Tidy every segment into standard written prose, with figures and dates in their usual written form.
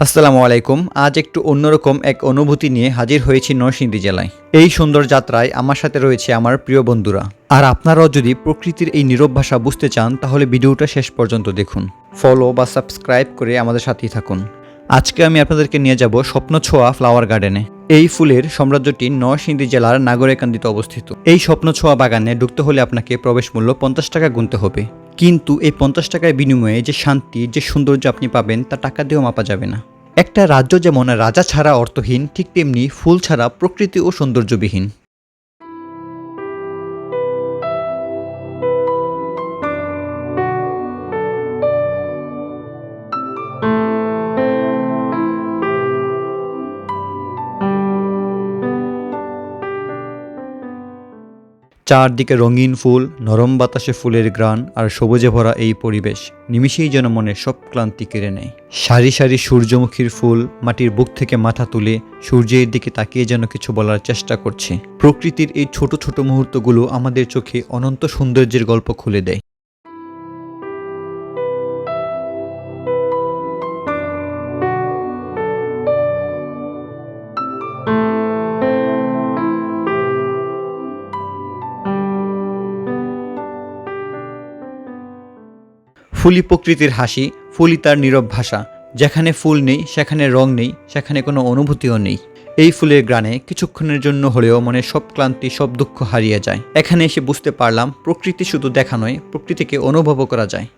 আসসালামু আলাইকুম। আজ একটু অন্যরকম এক অনুভূতি নিয়ে হাজির হয়েছি নরসিংদী জেলায়। এই সুন্দর যাত্রায় আমার সাথে রয়েছে আমার প্রিয় বন্ধুরা। আর আপনারাও যদি প্রকৃতির এই নীরব ভাষা বুঝতে চান তাহলে ভিডিওটা শেষ পর্যন্ত দেখুন। ফলো বা সাবস্ক্রাইব করে আমাদের সাথেই থাকুন। আজকে আমি আপনাদেরকে নিয়ে যাব স্বপ্নছোঁয়া ফ্লাওয়ার গার্ডেনে। এই ফুলের সাম্রাজ্যটি নরসিংদী জেলার নাগরেকান্দিতে অবস্থিত। এই স্বপ্নছোঁয়া বাগানে ঢুকতে হলে আপনাকে প্রবেশ মূল্য 50 টাকা গুনতে হবে। কিন্তু এই 50 টাকার বিনিময়ে যে শান্তি, যে সৌন্দর্য আপনি পাবেন তা টাকা দিয়েও মাপা যাবে না। একটা রাজ্য যেমন রাজা ছাড়া অর্থহীন, ঠিক তেমনি ফুল ছাড়া প্রকৃতি ও সৌন্দর্যবিহীন। চারদিকে রঙিন ফুল, নরম বাতাসে ফুলের ঘ্রাণ আর সবুজে ভরা এই পরিবেশ নিমিষেই যেন মনে সব ক্লান্তি কেড়ে নেয়। সারি সারি সূর্যমুখীর ফুল মাটির বুক থেকে মাথা তুলে সূর্যের দিকে তাকিয়ে যেন কিছু বলার চেষ্টা করছে। প্রকৃতির এই ছোট ছোট মুহূর্তগুলো আমাদের চোখে অনন্ত সৌন্দর্যের গল্প খুলে দেয়। ফুলই প্রকৃতির হাসি, ফুলই তার নীরব ভাষা। যেখানে ফুল নেই সেখানে রং নেই, সেখানে কোনো অনুভূতিও নেই। এই ফুলের গ্রানে কিছুক্ষণের জন্য হলেও মনে সব ক্লান্তি, সব দুঃখ হারিয়ে যায়। এখানে এসে বুঝতে পারলাম প্রকৃতি শুধু দেখা নয়, প্রকৃতিকে অনুভবও করা যায়।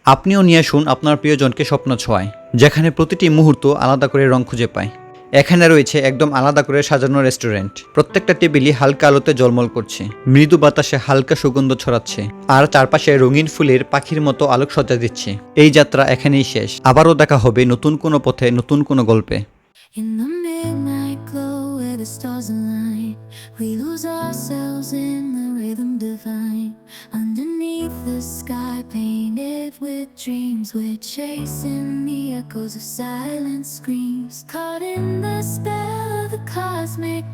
আপনিও নিয়ে আসুন আপনার প্রিয়জনকে স্বপ্ন ছোঁয়ায়, যেখানে প্রতিটি মুহূর্ত আলাদা করে রং খুঁজে পায়। এখানে রয়েছে একদম আলাদা করে সাজানো রেস্টুরেন্ট। প্রত্যেকটা টেবিলই হালকা আলোতে ঝলমল করছে, মৃদু বাতাসে হালকা সুগন্ধ ছড়াচ্ছে, আর চারপাশে রঙিন ফুলের পাখির মতো আলোকসজ্জা দিচ্ছে। এই যাত্রা এখানেই শেষ। আবারও দেখা হবে নতুন কোনো পথে, নতুন কোনো গল্পে। In the midnight glow where the stars align, we lose ourselves in the rhythm divine. Underneath the sky painted with dreams, we're chasing the echoes of silent screams, caught in the spell of the cosmic